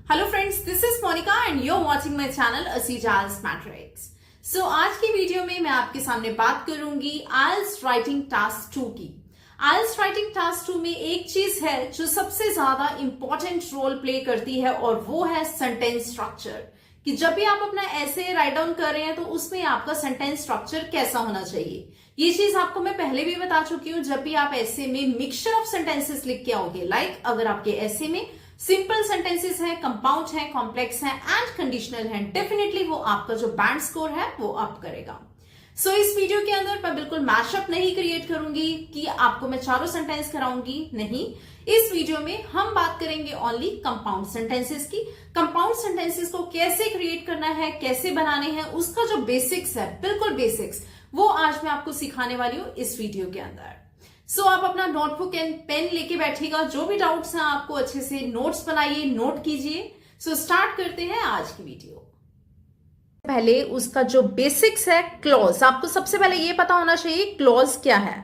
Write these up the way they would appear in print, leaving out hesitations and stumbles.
Hello friends, this is Monika and you are watching my channel असीजाज matrix. So आज की video में मैं आपके सामने बात करूंगी आइल्स राइटिंग टास्क 2 की। आइल्स राइटिंग टास्क 2 में एक चीज है जो सबसे ज्यादा इंपॉर्टेंट रोल प्ले करती है और वो है सेंटेंस स्ट्रक्चर। कि जब भी आप अपना ऐसे राइट डाउन कर रहे हैं तो उसमें आपका सेंटेंस स्ट्रक्चर कैसा होना चाहिए। ये चीज आपको मैं पहले भी बता चुकी हूं। जब भी आप ऐसे में मिक्सचर ऑफ सेंटेंसेस लिख के आओगे, लाइक अगर आपके ऐसे में सिंपल सेंटेंसेस हैं, कंपाउंड हैं, कॉम्प्लेक्स हैं एंड कंडीशनल हैं, डेफिनेटली वो आपका जो बैंड स्कोर है वो अप करेगा। सो इस वीडियो के अंदर मैं बिल्कुल मैशअप नहीं क्रिएट करूंगी कि आपको मैं चारों सेंटेंस कराऊंगी, नहीं। इस वीडियो में हम बात करेंगे ओनली कंपाउंड सेंटेंसेस की। कंपाउंड सेंटेंसेस को कैसे क्रिएट करना है, कैसे बनाने हैं, उसका जो बेसिक्स है, बिल्कुल बेसिक्स, वो आज मैं आपको सिखाने वाली हूं इस वीडियो के अंदर। सो आप अपना नोटबुक एंड पेन लेके बैठिएगा। जो भी डाउट्स हैं आपको अच्छे से नोट्स बनाइए, नोट कीजिए। सो स्टार्ट करते हैं आज की वीडियो। पहले उसका जो बेसिक्स है, क्लॉज, आपको सबसे पहले ये पता होना चाहिए क्लॉज क्या है।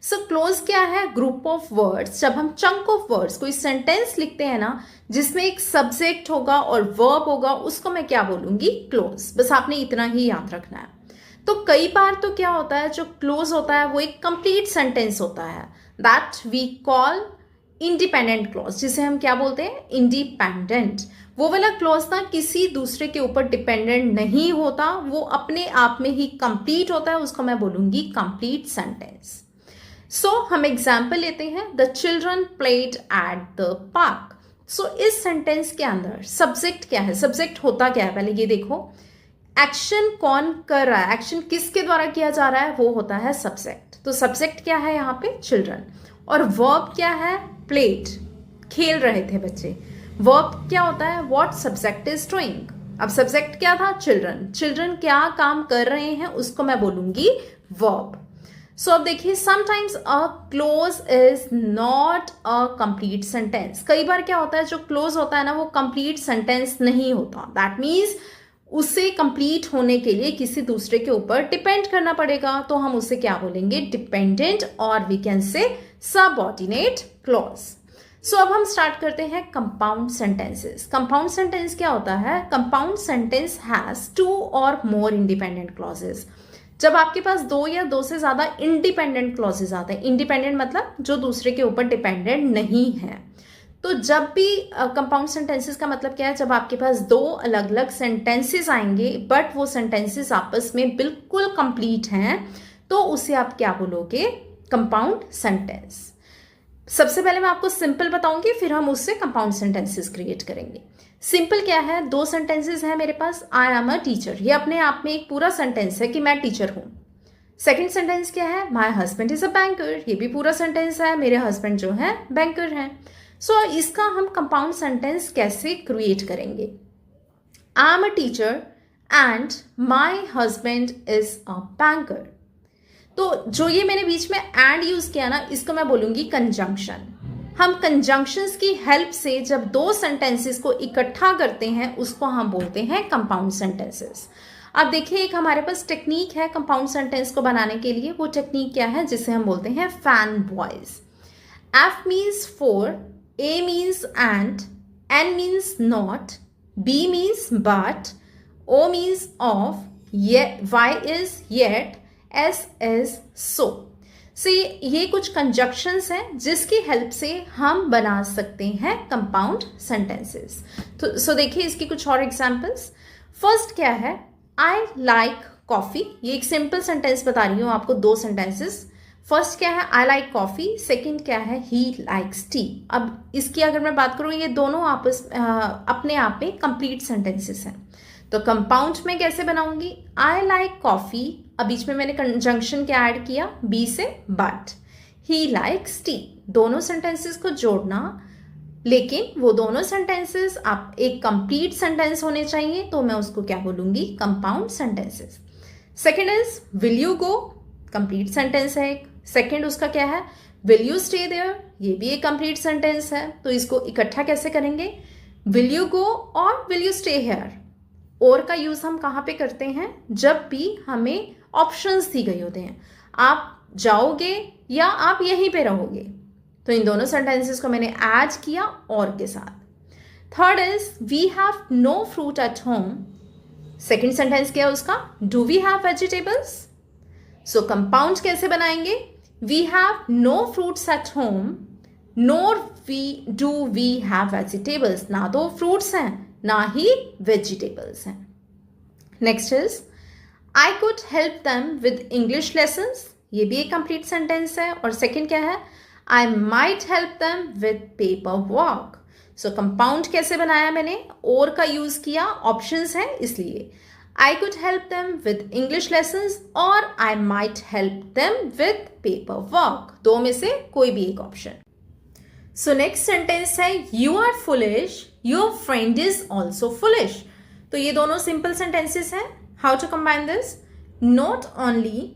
सो क्लॉज क्या है? Group of words. जब हम चंक ऑफ वर्ड्स, कोई सेंटेंस लिखते हैं ना जिसमें एक सब्जेक्ट होगा और वर्ब होगा, उसको मैं क्या बोलूंगी? क्लॉज। बस आपने इतना ही याद रखना है। तो कई बार तो क्या होता है, जो क्लोज होता है वो एक कंप्लीट सेंटेंस होता है, that we call independent clause, जिसे हम क्या बोलते हैं? इंडिपेंडेंट। वो वाला क्लॉज ना किसी दूसरे के ऊपर डिपेंडेंट नहीं होता, वो अपने आप में ही कंप्लीट होता है, उसको मैं बोलूंगी कंप्लीट सेंटेंस। सो हम एग्जाम्पल लेते हैं, the children played at the park. So इस सेंटेंस के अंदर सब्जेक्ट क्या है? सब्जेक्ट होता क्या है पहले ये देखो। एक्शन कौन कर रहा है, एक्शन किसके द्वारा किया जा रहा है, वो होता है सब्जेक्ट। तो सब्जेक्ट क्या है यहाँ पे? चिल्ड्रन। और वर्ब क्या है? प्लेड, खेल रहे थे बच्चे। वर्ब क्या होता है? What subject is doing. अब सब्जेक्ट क्या था? चिल्ड्रन। चिल्ड्रन क्या काम कर रहे हैं, उसको मैं बोलूंगी वर्ब। सो अब देखिए, sometimes a close is not a complete sentence. कई बार क्या होता है, जो क्लोज होता है ना वो कंप्लीट सेंटेंस नहीं होता। दैट मीन्स उसे कंप्लीट होने के लिए किसी दूसरे के ऊपर डिपेंड करना पड़ेगा, तो हम उसे क्या बोलेंगे? डिपेंडेंट, और we can say subordinate clause. So अब हम स्टार्ट करते हैं कंपाउंड सेंटेंसेस। कंपाउंड सेंटेंस क्या होता है? कंपाउंड सेंटेंस हैज 2 और मोर इंडिपेंडेंट क्लॉजेस। जब आपके पास 2 या 2 से ज्यादा इंडिपेंडेंट क्लॉजेस आते हैं, इंडिपेंडेंट मतलब जो दूसरे के ऊपर डिपेंडेंट नहीं है। तो जब भी कंपाउंड सेंटेंसेस का मतलब क्या है? जब आपके पास 2 अलग अलग सेंटेंसेस आएंगे बट वो सेंटेंसेस आपस में बिल्कुल कंप्लीट हैं, तो उसे आप क्या बोलोगे? Compound sentence. सबसे पहले मैं आपको सिंपल बताऊंगी, फिर हम उससे कंपाउंड सेंटेंसेस क्रिएट करेंगे। सिंपल क्या है? 2 सेंटेंसेस है मेरे पास। आई एम अ टीचर, ये अपने आप में एक पूरा सेंटेंस है कि मैं टीचर हूं। सेकेंड सेंटेंस क्या है? My husband is a banker, ये भी पूरा सेंटेंस है, मेरे हस्बैंड जो है बैंकर हैं। सो इसका हम कंपाउंड सेंटेंस कैसे क्रिएट करेंगे? I am a teacher and my husband is a banker. तो जो ये मैंने बीच में एंड यूज किया ना, इसको मैं बोलूंगी कंजंक्शन। हम कंजंक्शंस की हेल्प से जब 2 सेंटेंसेस को इकट्ठा करते हैं, उसको हम बोलते हैं कंपाउंड सेंटेंसेस। अब देखिए, एक हमारे पास टेक्निक है कंपाउंड सेंटेंस को बनाने के लिए। वो टेक्निक क्या है? जिसे हम बोलते हैं fan boys. F means for, A means and, N means not, B means but, O means of, Y is yet, S is so. So ये कुछ कंजक्शंस हैं जिसकी हेल्प से हम बना सकते हैं कंपाउंड सेंटेंसेस। तो सो देखिए इसकी कुछ और एग्जांपल्स। फर्स्ट क्या है? I like coffee. ये एक सिंपल सेंटेंस बता रही हूँ आपको, 2 सेंटेंसेस। फर्स्ट क्या है? I like coffee. सेकेंड क्या है? He likes T. अब इसकी अगर मैं बात करूं, ये दोनों अपने आप में कंप्लीट सेंटेंसेस हैं। तो कंपाउंड में कैसे बनाऊंगी? आई लाइक कॉफी, अब बीच में मैंने कंजंक्शन क्या ऐड किया? बी से बट। ही लाइक्स टी, दोनों सेंटेंसेस को जोड़ना, लेकिन वो दोनों सेंटेंसेस आप एक कंप्लीट सेंटेंस होने चाहिए, तो मैं उसको क्या बोलूंगी? Compound sentences. Second is will you go, complete sentence है एक। सेकेंड उसका क्या है? विल यू स्टे देयर, ये भी एक कंप्लीट सेंटेंस है। तो इसको इकट्ठा कैसे करेंगे? विल यू गो और विल यू स्टे हेयर। और का यूज हम कहाँ पे करते हैं? जब भी हमें ऑप्शंस दी गई होते हैं, आप जाओगे या आप यहीं पे रहोगे। तो इन दोनों सेंटेंसेस को मैंने ऐड किया और के साथ। Third is we have no fruit at home. Second sentence क्या है उसका? Do we have vegetables? So compound कैसे बनाएंगे? We have no fruits at home nor do we have vegetables. ना तो फ्रूट्स हैं ना ही वेजिटेबल्स हैं. Next is I could help them with English lessons. ये भी एक कंप्लीट सेंटेंस है. और सेकेंड क्या है? आई might help them with paper work. So compound कैसे बनाया मैंने? और का यूज किया, ऑप्शंस हैं इसलिए. I could help them with English lessons और I might help them with paper work. दो में से कोई भी एक ऑप्शन. सो नेक्स्ट सेंटेंस है you are foolish your friend is also foolish. तो ये दोनों सिंपल सेंटेंसेस हैं. How to combine this? Not only,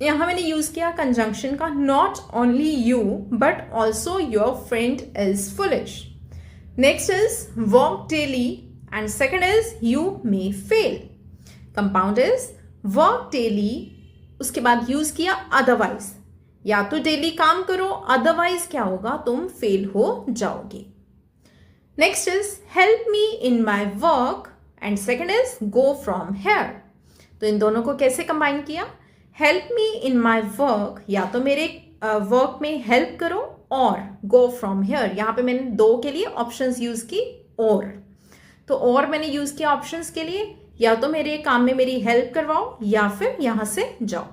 यहां मैंने यूज किया कंजंक्शन का. Not only you but also your friend is foolish. Next is work daily and second is you may fail. Compound is work daily, उसके बाद use किया otherwise. या तो daily काम करो, अदरवाइज क्या होगा? तुम फेल हो जाओगे. Next is help me in my work and second is go from here. तो इन दोनों को कैसे कंबाइन किया? Help me in my work, या तो मेरे वर्क में हेल्प करो, और गो फ्रॉम हेयर. यहाँ पे मैंने दो के लिए ऑप्शंस यूज की. और मैंने यूज किया ऑप्शंस के लिए, या तो मेरे काम में मेरी हेल्प करवाओ या फिर यहां से जाओ.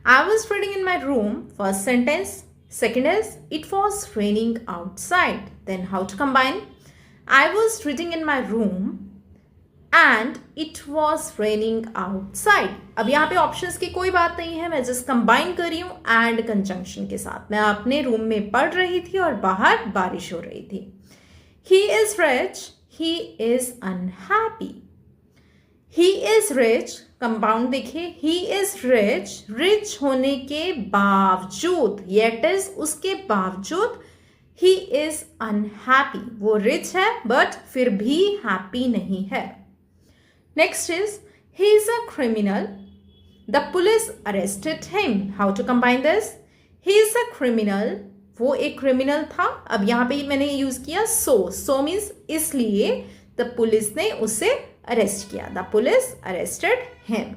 I was reading in my room. First sentence. Second is it was raining outside. Then how to combine? I was reading in my room and it was raining outside. अब यहाँ पे ऑप्शंस की कोई बात नहीं है, मैं जस्ट कंबाइन कर रही हूँ एंड कंजंक्शन के साथ. मैं अपने रूम में पढ़ रही थी और बाहर बारिश हो रही थी. He is rich, he is unhappy. He is rich, compound देखिए, ही इज रिच, रिच होने के बावजूद, येट इज उसके बावजूद, ही इज अनहैप्पी. वो रिच है बट फिर भी हैप्पी नहीं है. Next is, he is a criminal. The police arrested him. How to combine this? He is a criminal. वो एक criminal था. अब यहाँ पे मैंने यूज किया so. So means इसलिए the police ने उसे arrest किया. The police arrested him.